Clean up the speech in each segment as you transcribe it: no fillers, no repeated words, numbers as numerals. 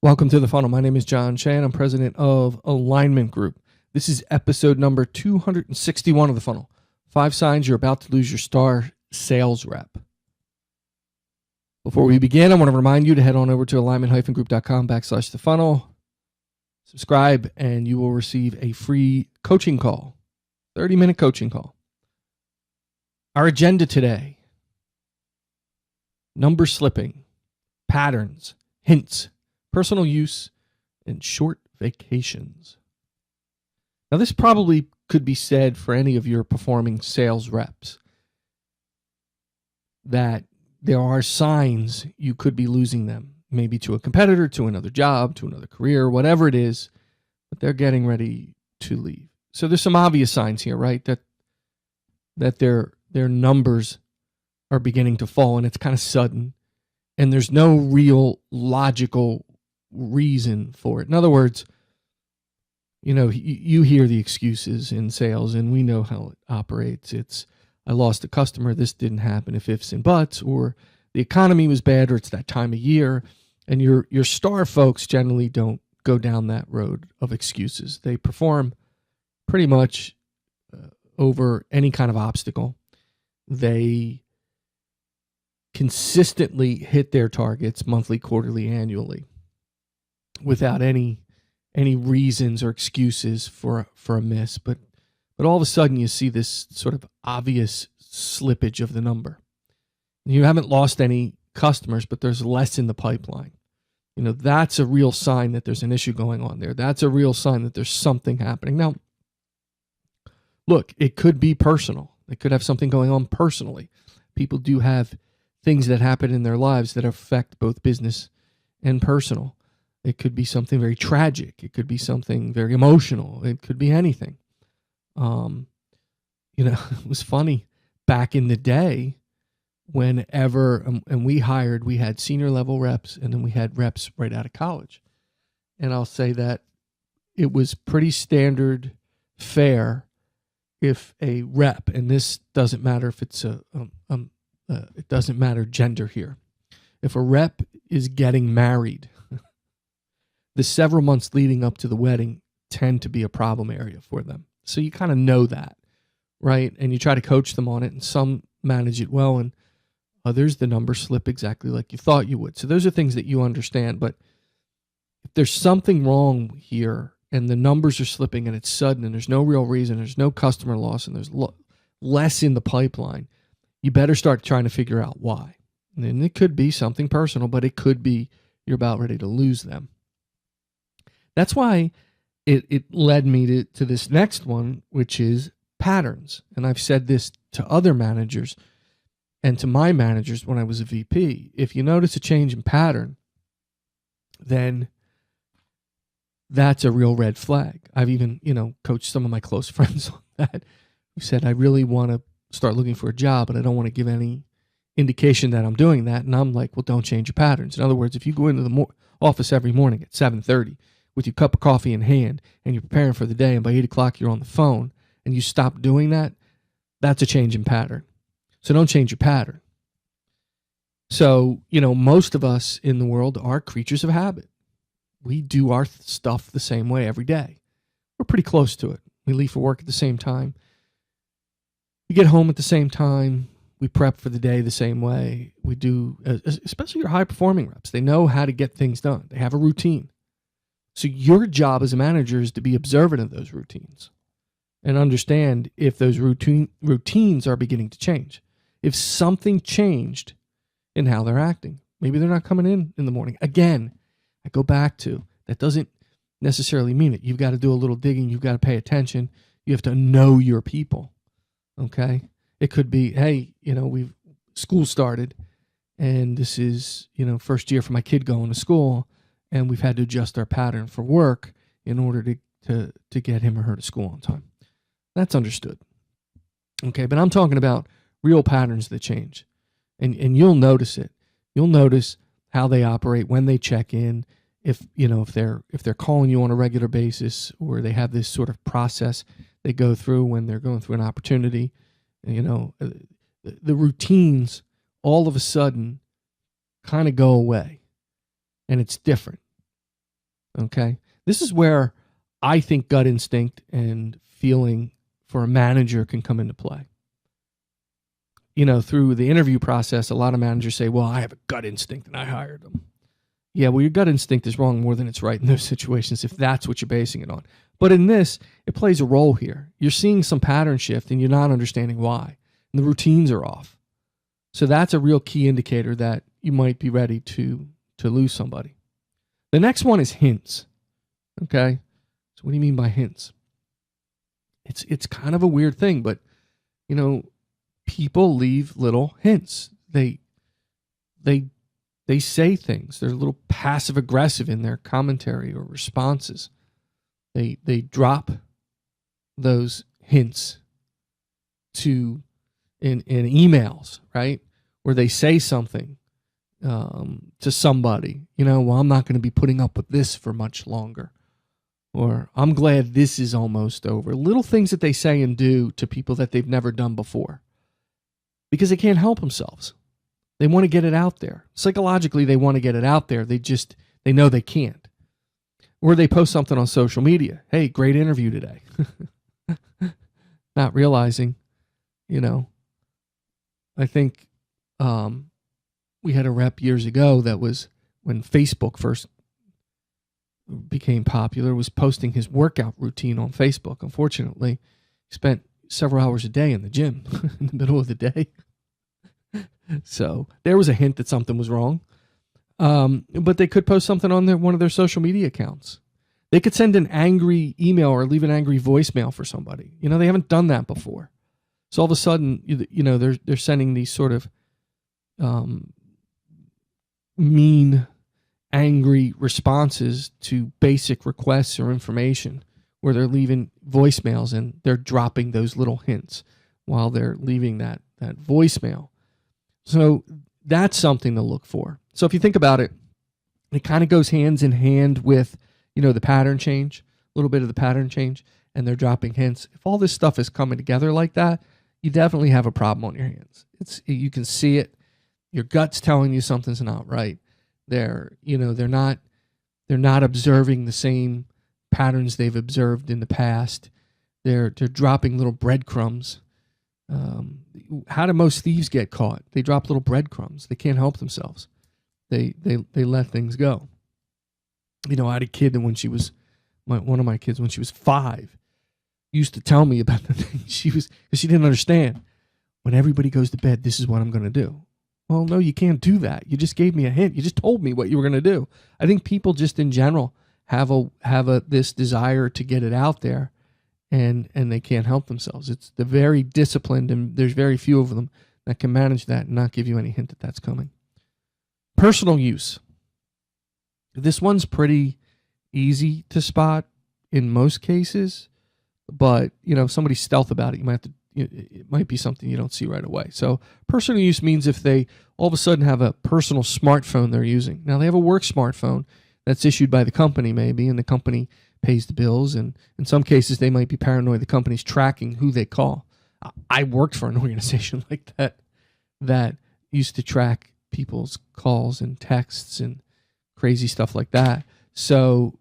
Welcome to The Funnel. My name is John Chan. I'm president of Alignment Group. This is episode number 261 of The Funnel. 5 signs you're about to lose your star sales rep. Before we begin, I want to remind you to head on over to alignment-group.com/The Funnel. Subscribe and you will receive a free coaching call, 30-minute coaching call. Our agenda today: number slipping, patterns, hints, personal use, and short vacations. Now, this probably could be said for any of your performing sales reps, that there are signs you could be losing them, maybe to a competitor, to another job, to another career, whatever it is, but they're getting ready to leave. So there's some obvious signs here, right? That their numbers are beginning to fall, and it's kind of sudden, and there's no real logical reason for it. In other words, you hear the excuses in sales, and we know how it operates. It's, I lost a customer, this didn't happen, if ifs and buts, or the economy was bad, or it's that time of year. And your star folks generally don't go down that road of excuses. They perform pretty much over any kind of obstacle. They consistently hit their targets monthly, quarterly, annually, without any reasons or excuses for a miss. But all of a sudden you see this sort of obvious slippage of the number. You haven't lost any customers, but there's less in the pipeline. That's a real sign that there's an issue going on there. That's a real sign that there's something happening. Now, look, it could be personal. They could have something going on personally. People do have things that happen in their lives that affect both business and personal. It could be something very tragic. It could be something very emotional. It could be anything. It was funny back in the day, whenever, and we had senior level reps, and then we had reps right out of college. And I'll say that it was pretty standard fare if a rep, and this doesn't matter if it's it doesn't matter gender here. If a rep is getting married, the several months leading up to the wedding tend to be a problem area for them. So you kind of know that, right? And you try to coach them on it, and some manage it well, and others, the numbers slip exactly like you thought you would. So those are things that you understand. But if there's something wrong here, and the numbers are slipping, and it's sudden, and there's no real reason, there's no customer loss, and there's less in the pipeline, you better start trying to figure out why. And it could be something personal, but it could be you're about ready to lose them. That's why it led me to this next one, which is patterns. And I've said this to other managers and to my managers when I was a VP. If you notice a change in pattern, then that's a real red flag. I've even, coached some of my close friends on that, who said, I really want to start looking for a job, but I don't want to give any indication that I'm doing that. And I'm like, well, don't change your patterns. In other words, if you go into the office every morning at 7:30 with your cup of coffee in hand, and you're preparing for the day, and by 8 o'clock you're on the phone, and you stop doing that, that's a change in pattern. So don't change your pattern. So, most of us in the world are creatures of habit. We do our stuff the same way every day. We're pretty close to it. We leave for work at the same time. We get home at the same time. We prep for the day the same way. We do, especially your high-performing reps. They know how to get things done. They have a routine. So your job as a manager is to be observant of those routines and understand if those routines are beginning to change. If something changed in how they're acting, maybe they're not coming in the morning. Again, I go back to, that doesn't necessarily mean it. You've got to do a little digging. You've got to pay attention. You have to know your people. Okay? It could be, hey, school started, and this is, first year for my kid going to school, and we've had to adjust our pattern for work in order to get him or her to school on time. That's understood. Okay, but I'm talking about real patterns that change. And you'll notice it. You'll notice how they operate when they check in, if they're calling you on a regular basis, or they have this sort of process they go through when they're going through an opportunity. The routines all of a sudden kind of go away, and it's different. Okay. This is where I think gut instinct and feeling for a manager can come into play. Through the interview process, a lot of managers say, well, I have a gut instinct and I hired them. Yeah, well, your gut instinct is wrong more than it's right in those situations if that's what you're basing it on. But in this, it plays a role here. You're seeing some pattern shift and you're not understanding why. And the routines are off. So that's a real key indicator that you might be ready to lose somebody. The next one is hints. Okay? So what do you mean by hints? It's kind of a weird thing, but people leave little hints. They say things. They're a little passive aggressive in their commentary or responses. They drop those hints in emails, right? Where they say something to somebody, well, I'm not going to be putting up with this for much longer. Or I'm glad this is almost over. Little things that they say and do to people that they've never done before. Because they can't help themselves. They want to get it out there. Psychologically, they want to get it out there. They know they can't. Or they post something on social media. Hey, great interview today. Not realizing, I think we had a rep years ago that was when Facebook first became popular, was posting his workout routine on Facebook. Unfortunately, he spent several hours a day in the gym in the middle of the day. So there was a hint that something was wrong. But they could post something on one of their social media accounts. They could send an angry email or leave an angry voicemail for somebody. They haven't done that before. So all of a sudden, they're sending these sort of mean, angry responses to basic requests or information, where they're leaving voicemails and they're dropping those little hints while they're leaving that voicemail. So that's something to look for. So if you think about it, it kind of goes hands in hand with, the pattern change, a little bit of the pattern change, and they're dropping hints. If all this stuff is coming together like that, you definitely have a problem on your hands. You can see it. Your gut's telling you something's not right. They're not observing the same patterns they've observed in the past. They're dropping little breadcrumbs. How do most thieves get caught? They drop little breadcrumbs. They can't help themselves. They let things go. I had a kid that when she was one of my kids when she was 5 used to tell me about the thing because she didn't understand. When everybody goes to bed, this is what I'm going to do. Well, no, you can't do that. You just gave me a hint. You just told me what you were going to do. I think people just in general have this desire to get it out there, and they can't help themselves. It's the very disciplined, and there's very few of them that can manage that and not give you any hint that that's coming. Personal use. This one's pretty easy to spot in most cases, but if somebody's stealth about it, it might be something you don't see right away. So personal use means if they all of a sudden have a personal smartphone they're using. Now they have a work smartphone that's issued by the company maybe, and the company pays the bills, and in some cases they might be paranoid the company's tracking who they call. I worked for an organization like that used to track people's calls and texts and crazy stuff like that. So,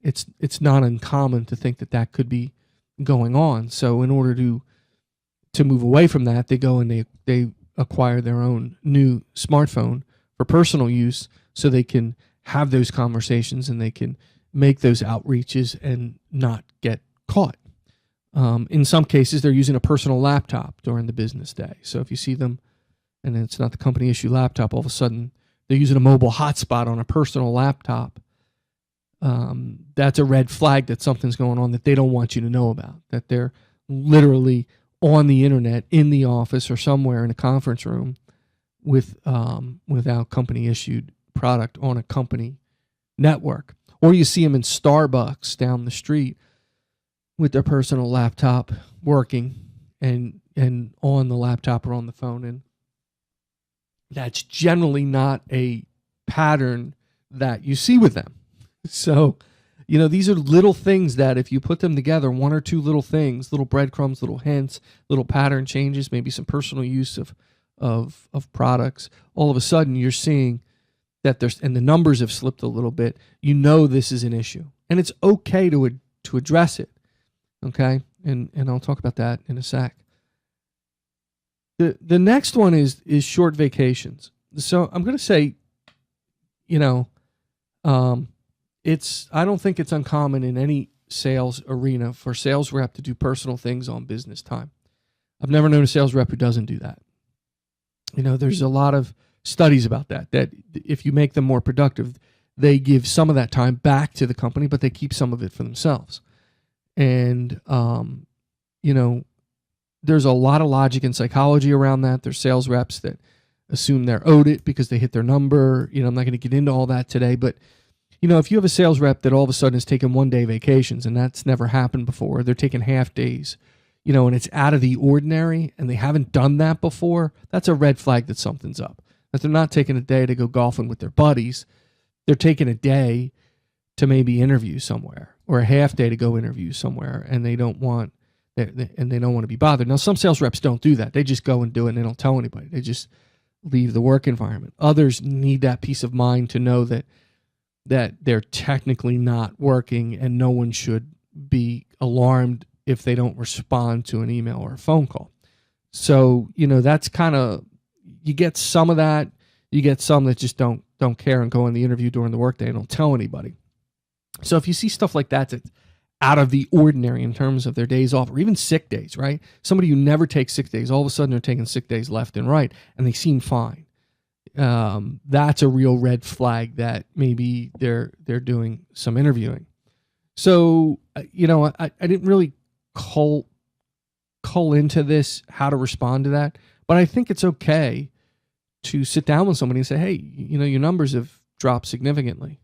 it's not uncommon to think that could be going on. So in order to move away from that, they go and they acquire their own new smartphone for personal use so they can have those conversations and they can make those outreaches and not get caught. In some cases, they're using a personal laptop during the business day. So if you see them and it's not the company issue laptop, all of a sudden they're using a mobile hotspot on a personal laptop. That's a red flag that something's going on that they don't want you to know about, that they're literally on the internet in the office or somewhere in a conference room without company issued product on a company network. Or you see them in Starbucks down the street with their personal laptop working and on the laptop or on the phone. And that's generally not a pattern that you see with them. So, these are little things that if you put them together, one or two little things, little breadcrumbs, little hints, little pattern changes, maybe some personal use of products, all of a sudden you're seeing that there's, and the numbers have slipped a little bit, you know this is an issue, and it's okay to address it. Okay, and I'll talk about that in a sec. The next one is short vacations. So I'm going to say, I don't think it's uncommon in any sales arena for sales rep to do personal things on business time. I've never known a sales rep who doesn't do that. There's a lot of studies about that if you make them more productive, they give some of that time back to the company, but they keep some of it for themselves. And, there's a lot of logic and psychology around that. There's sales reps that assume they're owed it because they hit their number. I'm not going to get into all that today, but if you have a sales rep that all of a sudden is taking 1 day vacations, and that's never happened before, they're taking half days, and it's out of the ordinary and they haven't done that before, that's a red flag that something's up. That they're not taking a day to go golfing with their buddies. They're taking a day to maybe interview somewhere, or a half day to go interview somewhere, and they don't want to be bothered. Now, some sales reps don't do that. They just go and do it and they don't tell anybody. They just leave the work environment. Others need that peace of mind to know that they're technically not working, and no one should be alarmed if they don't respond to an email or a phone call. So, that's kind of, you get some of that. You get some that just don't care and go in the interview during the workday and don't tell anybody. So if you see stuff like that, that's out of the ordinary in terms of their days off, or even sick days, right? Somebody who never takes sick days, all of a sudden they're taking sick days left and right, and they seem fine. That's a real red flag that maybe they're doing some interviewing. So, I didn't really cull into this, how to respond to that, but I think it's okay to sit down with somebody and say, hey, your numbers have dropped significantly,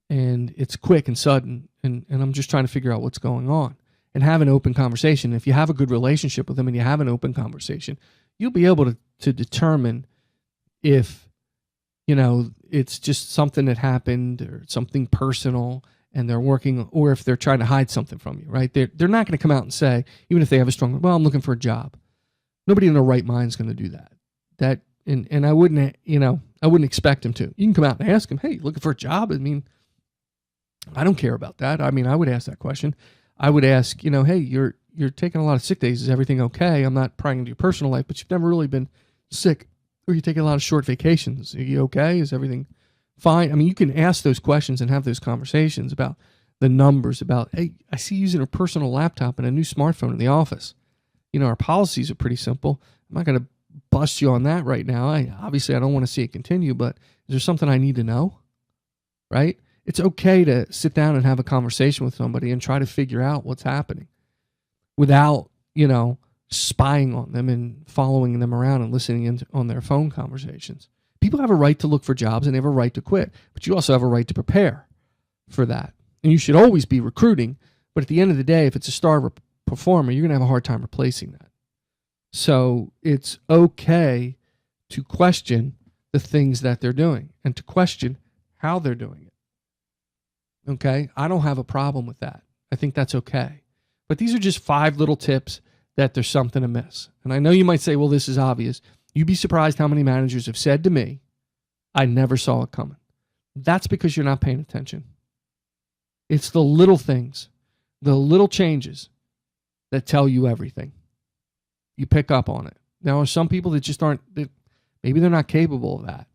and it's quick and sudden, and I'm just trying to figure out what's going on, and have an open conversation. If you have a good relationship with them and you have an open conversation, you'll be able to determine if, it's just something that happened or something personal and they're working, or if they're trying to hide something from you, right? They're not going to come out and say, even if they have a strong, well, I'm looking for a job. Nobody in their right mind is going to do that. And I wouldn't, I wouldn't expect them to. You can come out and ask them, hey, looking for a job? I mean, I don't care about that. I mean, I would ask that question. I would ask, hey, you're taking a lot of sick days. Is everything okay? I'm not prying into your personal life, but you've never really been sick, or you're taking a lot of short vacations. Are you okay? Is everything fine? I mean, you can ask those questions and have those conversations about the numbers, about, hey, I see you using a personal laptop and a new smartphone in the office. Our policies are pretty simple. I'm not going to bust you on that right now. Obviously, I don't want to see it continue, but is there something I need to know? Right? It's okay to sit down and have a conversation with somebody and try to figure out what's happening without, spying on them and following them around and listening in on their phone conversations. People have a right to look for jobs and they have a right to quit, but you also have a right to prepare for that. And you should always be recruiting, but at the end of the day, if it's a star performer, you're going to have a hard time replacing that. So it's okay to question the things that they're doing and to question how they're doing it. Okay? I don't have a problem with that. I think that's okay. But these are just 5 little tips that there's something amiss. And I know you might say, well, this is obvious. You'd be surprised how many managers have said to me, I never saw it coming. That's because you're not paying attention. It's the little things, the little changes that tell you everything. You pick up on it. Now, are some people that just aren't, maybe they're not capable of that.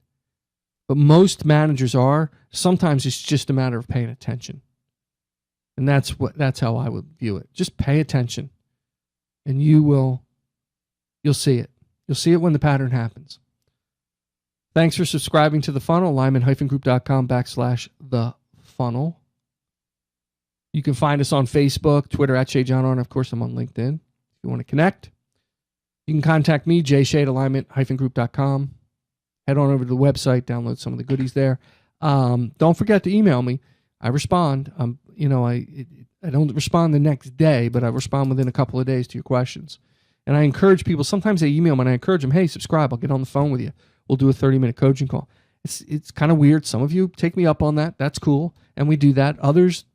But most managers are. Sometimes it's just a matter of paying attention. And that's how I would view it. Just pay attention. And you'll see it. You'll see it when the pattern happens. Thanks for subscribing to The Funnel, alignment-group.com/The Funnel. You can find us on Facebook, Twitter @ShayJohnR, and of course I'm on LinkedIn. If you want to connect, you can contact me, jshay@alignment-group.com. Head on over to the website, download some of the goodies there. Don't forget to email me. I respond. I don't respond the next day, but I respond within a couple of days to your questions. And I encourage people, sometimes they email me and I encourage them, hey, subscribe. I'll get on the phone with you. We'll do a 30-minute coaching call. It's kind of weird. Some of you take me up on that. That's cool. And we do that. Others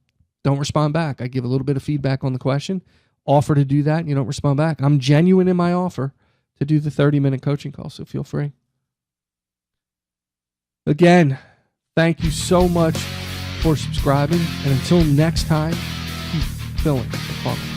don't respond back. I give a little bit of feedback on the question, offer to do that, and you don't respond back. I'm genuine in my offer to do the 30-minute coaching call, so feel free. Again, thank you so much for subscribing. And until next time, keep filling the funnel.